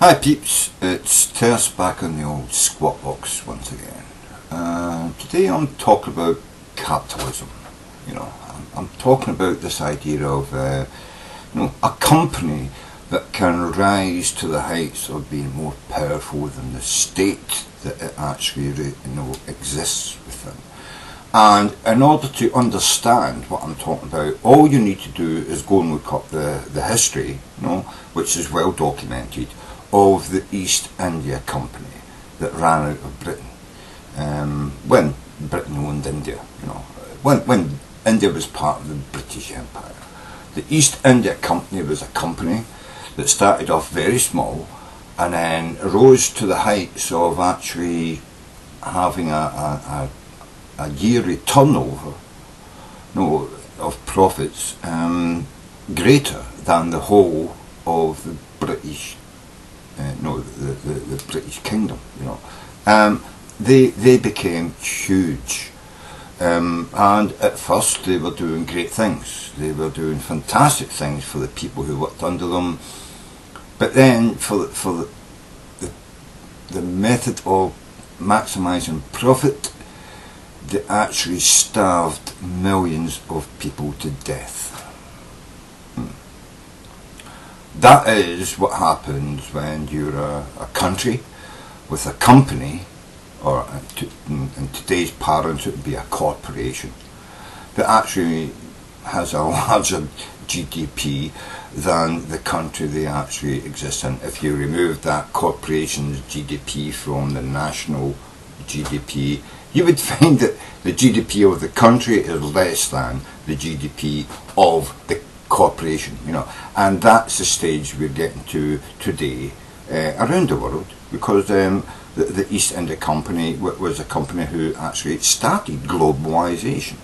Hi peeps, it's Tersse back on the old squat box once again. Today I'm talking about capitalism. I'm talking about this idea of a company that can rise to the heights of being more powerful than the state that it actually exists within. And in order to understand what I'm talking about, all you need to do is go and look up the history, which is well documented, of the East India Company that ran out of Britain when Britain owned India. When India was part of the British Empire. The East India Company was a company that started off very small and then rose to the heights of actually having a yearly turnover of profits greater than the whole of the British the British Kingdom. They became huge, and at first they were doing great things. They were doing fantastic things for the people who worked under them, but then for the method of maximising profit, they actually starved millions of people to death. That is what happens when you're a country with a company, or in today's parlance it would be a corporation, that actually has a larger GDP than the country they actually exist in. If you remove that corporation's GDP from the national GDP, you would find that the GDP of the country is less than the GDP of the corporation, and that's the stage we're getting to today around the world, because the East India Company was a company who actually started globalization.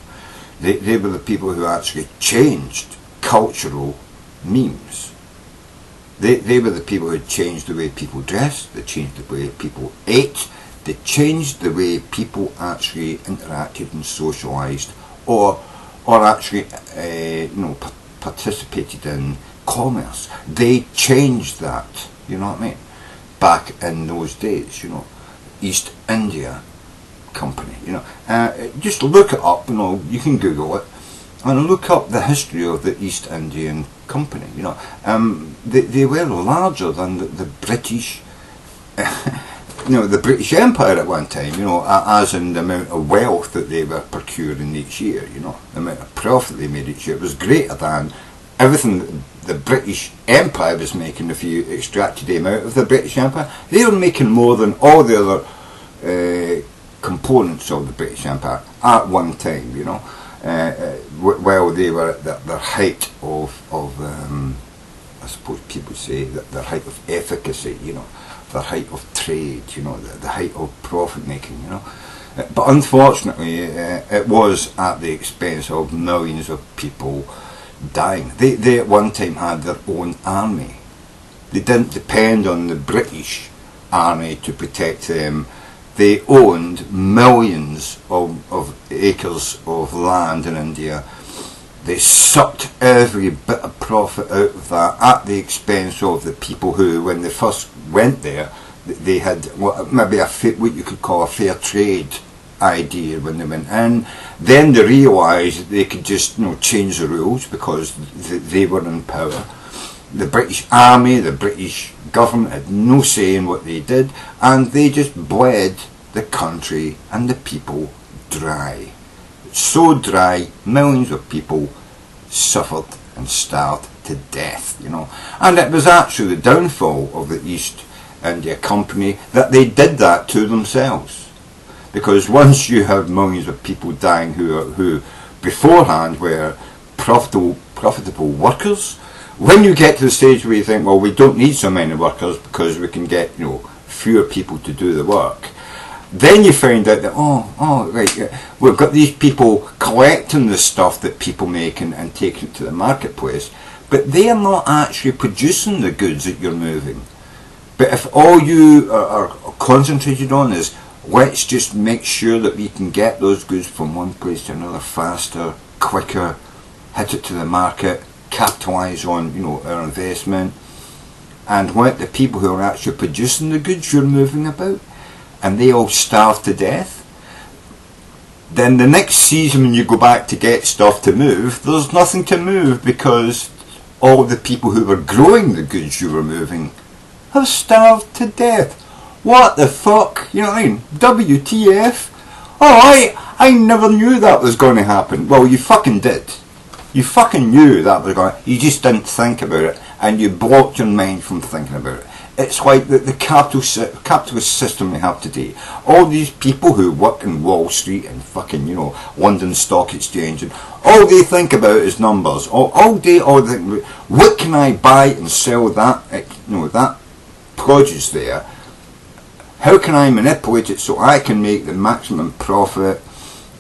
They were the people who actually changed cultural memes. They were the people who changed the way people dressed, they changed the way people ate, they changed the way people actually interacted and socialised, or actually participated in commerce. They changed that, back in those days, East India Company, just look it up, you can Google it, and look up the history of the East Indian Company. They were larger than the British, the British Empire at one time, as in the amount of wealth that they were procuring each year, the amount of profit they made each year was greater than everything that the British Empire was making. If you extracted them out of the British Empire, they were making more than all the other components of the British Empire at one time, while they were at their height of I suppose people say that their height of efficacy, their height of trade, the height of profit making, But unfortunately, it was at the expense of millions of people dying. They at one time had their own army. They didn't depend on the British army to protect them. They owned millions of acres of land in India. They sucked every bit of profit out of that at the expense of the people who, when they first went there, they had maybe what you could call a fair trade idea when they went in. Then they realised they could just change the rules because they were in power. The British army, the British government had no say in what they did, and they just bled the country and the people dry. So dry, millions of people suffered and starved to death, And it was actually the downfall of the East India Company that they did that to themselves. Because once you have millions of people dying who beforehand were profitable workers, when you get to the stage where you think, well, we don't need so many workers because we can get fewer people to do the work, then you find out that we've got these people collecting the stuff that people make and taking it to the marketplace, but they are not actually producing the goods that you're moving. But if all you are concentrated on is, let's just make sure that we can get those goods from one place to another faster, quicker, hit it to the market, capitalise on our investment, and let the people who are actually producing the goods you're moving about, and they all starve to death, then the next season when you go back to get stuff to move, there's nothing to move because all the people who were growing the goods you were moving have starved to death. What the fuck? You know what I mean? WTF? Oh, I never knew that was going to happen. Well, you fucking did. You fucking knew that was going to. You just didn't think about it, and you blocked your mind from thinking about it. It's like the capitalist system we have today. All these people who work in Wall Street and fucking, you know, London Stock Exchange, and all they think about is numbers. All day, all they think, what can I buy and sell that, you know, that produce there? How can I manipulate it so I can make the maximum profit?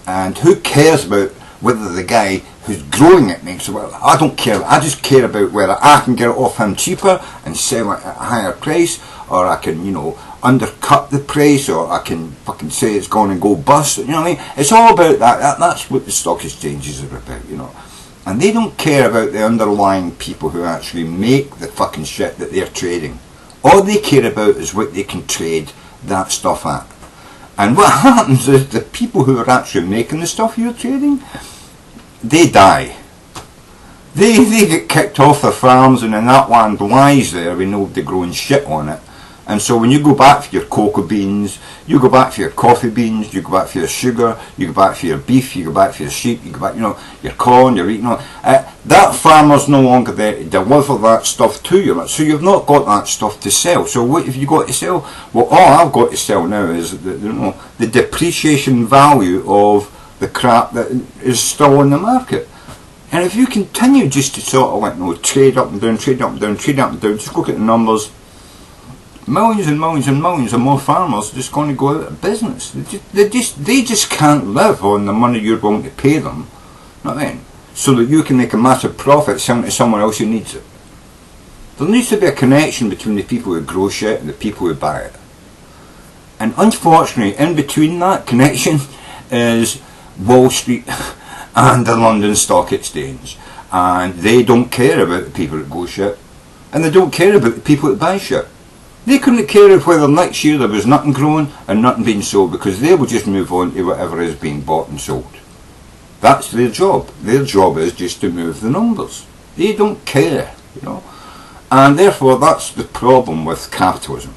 And who cares about whether the guy who's growing it makes it? Well, I don't care. I just care about whether I can get it off him cheaper and sell it at a higher price, or I can, you know, undercut the price, or I can fucking say it's going to go bust. You know what I mean? It's all about that. That's what the stock exchanges are about, you know. And they don't care about the underlying people who actually make the fucking shit that they're trading. All they care about is what they can trade that stuff at. And what happens is the people who are actually making the stuff you're trading, they die. They get kicked off their farms, and then that land lies there with nobody growing shit on it. And so when you go back for your cocoa beans, you go back for your coffee beans, you go back for your sugar, you go back for your beef, you go back for your sheep, you go back, you know, your corn, your wheat, you know, that farmer's no longer there to deliver that stuff to you. So you've not got that stuff to sell. So what have you got to sell? Well, all I've got to sell now is the, you know, the depreciation value of the crap that is still on the market. And if you continue just to sort of like, you know, trade up and down, trade up and down, trade up and down, just look at the numbers. Millions and millions and millions of more farmers are just going to go out of business. They just can't live on the money you're going to pay them, you know what I mean? So that you can make a massive profit selling to someone else who needs it. There needs to be a connection between the people who grow shit and the people who buy it. And unfortunately, in between that connection is Wall Street and the London Stock Exchange. And they don't care about the people that grow shit, and they don't care about the people that buy shit. They couldn't care if whether next year there was nothing growing and nothing being sold, because they will just move on to whatever is being bought and sold. That's their job. Their job is just to move the numbers. They don't care, you know. And therefore that's the problem with capitalism.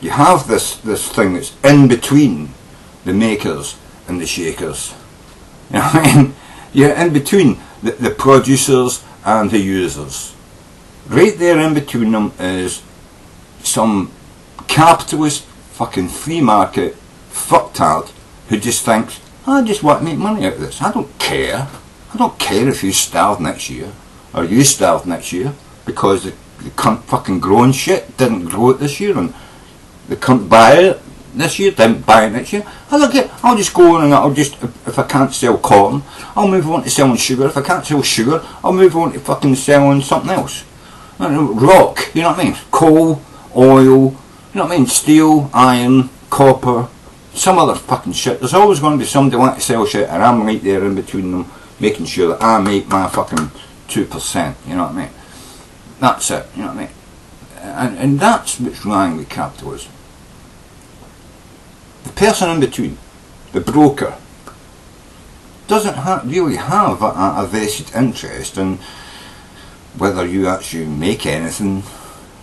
You have this thing that's in between the makers and the shakers. You know what I mean? You're in between the producers and the users. Right there in between them is some capitalist fucking free market fucktard who just thinks, I just want to make money out of this. I don't care. I don't care if you starve next year, or you starve next year, because the cunt fucking growing shit didn't grow it this year, and the cunt buy it this year didn't buy it next year. I don't care. I'll just go on and I'll just, if I can't sell corn, I'll move on to selling sugar. If I can't sell sugar, I'll move on to fucking selling something else. I don't know, rock, you know what I mean? Coal, oil, you know what I mean, steel, iron, copper, some other fucking shit. There's always going to be somebody wanting to sell shit, and I'm right there in between them, making sure that I make my fucking 2%, you know what I mean? That's it, you know what I mean? And that's what's wrong with capitalism. The person in between, the broker, doesn't really have a vested interest in whether you actually make anything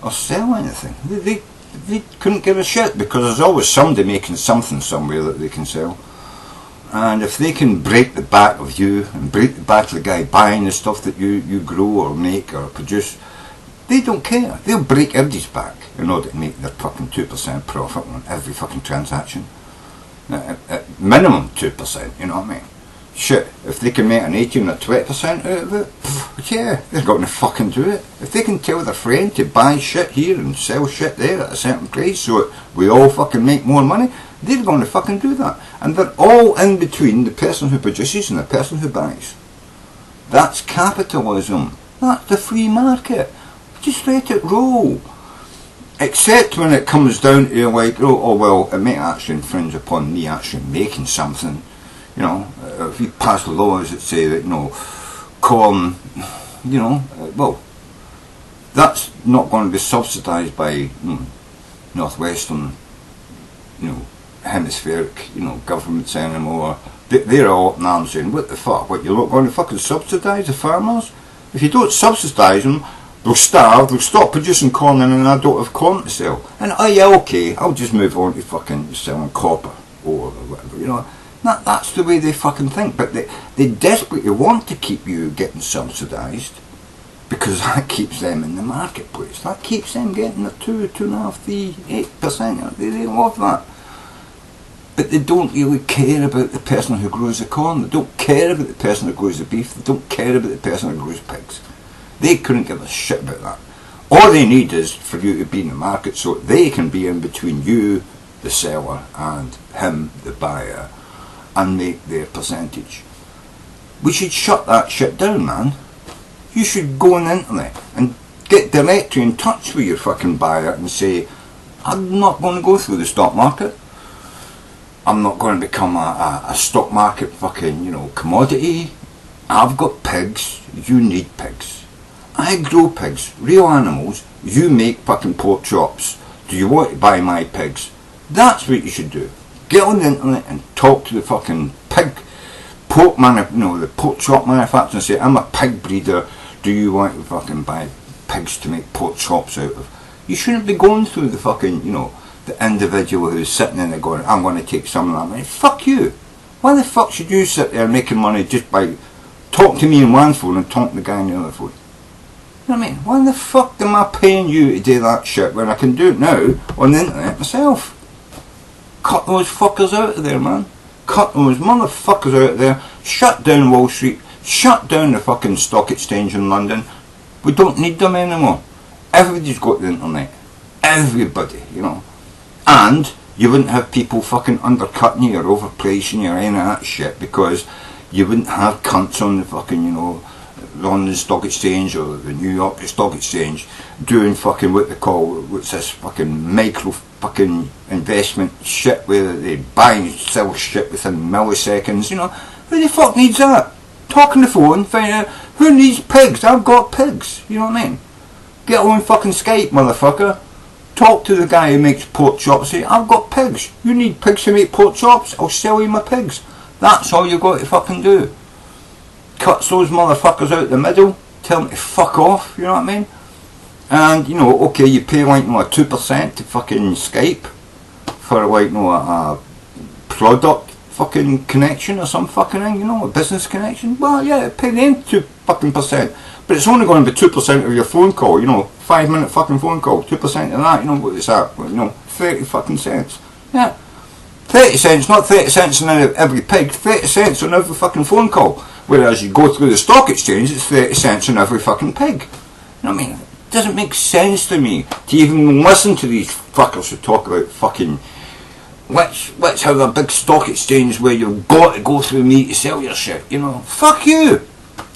or sell anything. They couldn't give a shit, because there's always somebody making something somewhere that they can sell. And if they can break the back of you and break the back of the guy buying the stuff that you grow or make or produce, they don't care. They'll break everybody's back in order to make their fucking 2% profit on every fucking transaction. At minimum 2%, you know what I mean? Shit, if they can make an 18 or 20% out of it, yeah, they're going to fucking do it. If they can tell their friend to buy shit here and sell shit there at a certain price so we all fucking make more money, they're going to fucking do that. And they're all in between the person who produces and the person who buys. That's capitalism. That's the free market. Just let it roll. Except when it comes down to like, oh well, it may actually infringe upon me actually making something. You know, if we pass laws that say that, you know, corn, you know, well, that's not going to be subsidised by northwestern, hemispheric, governments anymore. They're all up in arms saying, what the fuck, what, you're not going to fucking subsidise the farmers? If you don't subsidise them, they'll starve, they'll stop producing corn, and I don't have corn to sell. And oh yeah, okay, I'll just move on to fucking selling copper or whatever, That's the way they fucking think. But they desperately want to keep you getting subsidised, because that keeps them in the marketplace. That keeps them getting the 2.5%, 8%. They love that. But they don't really care about the person who grows the corn. They don't care about the person who grows the beef. They don't care about the person who grows pigs. They couldn't give a shit about that. All they need is for you to be in the market so they can be in between you, the seller, and him, the buyer, and make their percentage. We should shut that shit down, man. You should go on the internet and get directly in touch with your fucking buyer and say, I'm not going to go through the stock market. I'm not going to become a stock market fucking, commodity. I've got pigs, you need pigs. I grow pigs, real animals, you make fucking pork chops. Do you want to buy my pigs? That's what you should do. Get on the internet and talk to the fucking pig, the pork chop manufacturer and say, I'm a pig breeder, do you want to fucking buy pigs to make pork chops out of? You shouldn't be going through the fucking, the individual who's sitting in there going, I'm going to take some of that money. Fuck you. Why the fuck should you sit there making money just by talking to me on one phone and talking to the guy on the other phone? You know what I mean? Why the fuck am I paying you to do that shit when I can do it now on the internet myself? Cut those fuckers out of there, man. Cut those motherfuckers out of there. Shut down Wall Street. Shut down the fucking stock exchange in London. We don't need them anymore. Everybody's got the internet. Everybody, And you wouldn't have people fucking undercutting you or overpricing you or any of that shit, because you wouldn't have cunts on the fucking, London Stock Exchange or the New York Stock Exchange doing fucking what's this fucking micro fucking investment shit where they buy and sell shit within milliseconds, Who the fuck needs that? Talk on the phone, find out who needs pigs. I've got pigs, you know what I mean? Get on fucking Skype, motherfucker. Talk to the guy who makes pork chops. Say, I've got pigs. You need pigs to make pork chops? I'll sell you my pigs. That's all you've got to fucking do. Cuts those motherfuckers out the middle. Tell them to fuck off, you know what I mean? And, okay, you pay like, 2% to fucking Skype for like, a product fucking connection or some fucking thing, a business connection. Well, yeah, pay them 2%. But it's only going to be 2% of your phone call, 5-minute fucking phone call, 2% of that, what is that? 30 fucking cents. Yeah. 30 cents, not 30 cents on every pig, 30 cents on every fucking phone call. Whereas you go through the stock exchange, it's 30 cents on every fucking pig. You know what I mean? It doesn't make sense to me to even listen to these fuckers who talk about fucking, let's have a big stock exchange where you've got to go through me to sell your shit, Fuck you!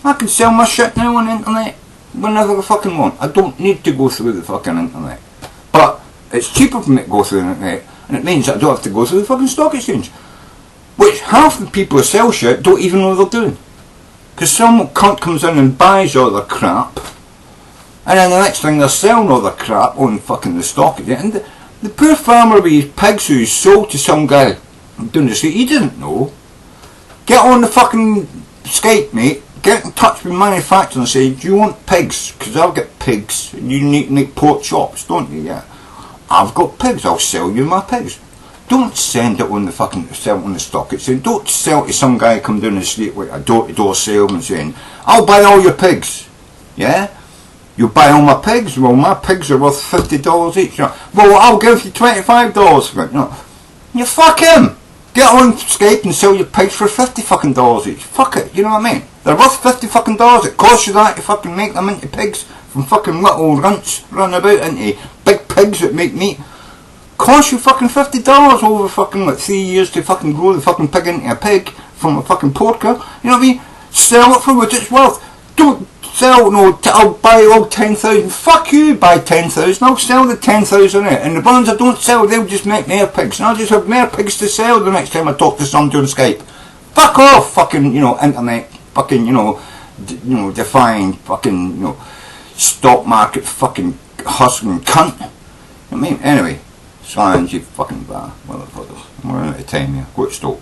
I can sell my shit now on the internet whenever I fucking want. I don't need to go through the fucking internet. But it's cheaper for me to go through the internet, and it means I don't have to go through the fucking stock exchange. Which half the people who sell shit don't even know they're doing. Because some cunt comes in and buys all their crap, and then the next thing they're selling all their crap on fucking the stock exchange. And the poor farmer with his pigs who he's sold to some guy down the street, he didn't know. Get on the fucking Skype, mate. Get in touch with manufacturers and say, do you want pigs? Because I've got pigs. You need to make pork chops, don't you? Yeah. I've got pigs. I'll sell you my pigs. Don't send it on the fucking, sell it on the stock exchange. Don't sell to some guy come down the street with a door-to-door salesman saying, I'll buy all your pigs. Yeah? You buy all my pigs? Well, my pigs are worth $50 each. Well, I'll give you $25 for it. You fuck him. Get on Skype and sell your pigs for $50 fucking each. Fuck it, you know what I mean? They're worth $50 fucking. It costs you that to fucking make them into pigs from fucking little runts running about into big pigs that make meat. Costs you fucking $50 over fucking 3 years to fucking grow the fucking pig into a pig from a fucking porker. You know what I mean? Sell it for what it's worth. Don't sell, I'll buy all 10,000. Fuck you, buy 10,000. I'll sell the 10,000 in it. And the ones I don't sell, they'll just make more pigs. And I'll just have more pigs to sell the next time I talk to somebody on Skype. Fuck off, fucking, internet, fucking, defying, fucking, stock market fucking hustling cunt. I mean, anyway, signs, you fucking bar, motherfuckers. We're out of time here. Got to stop.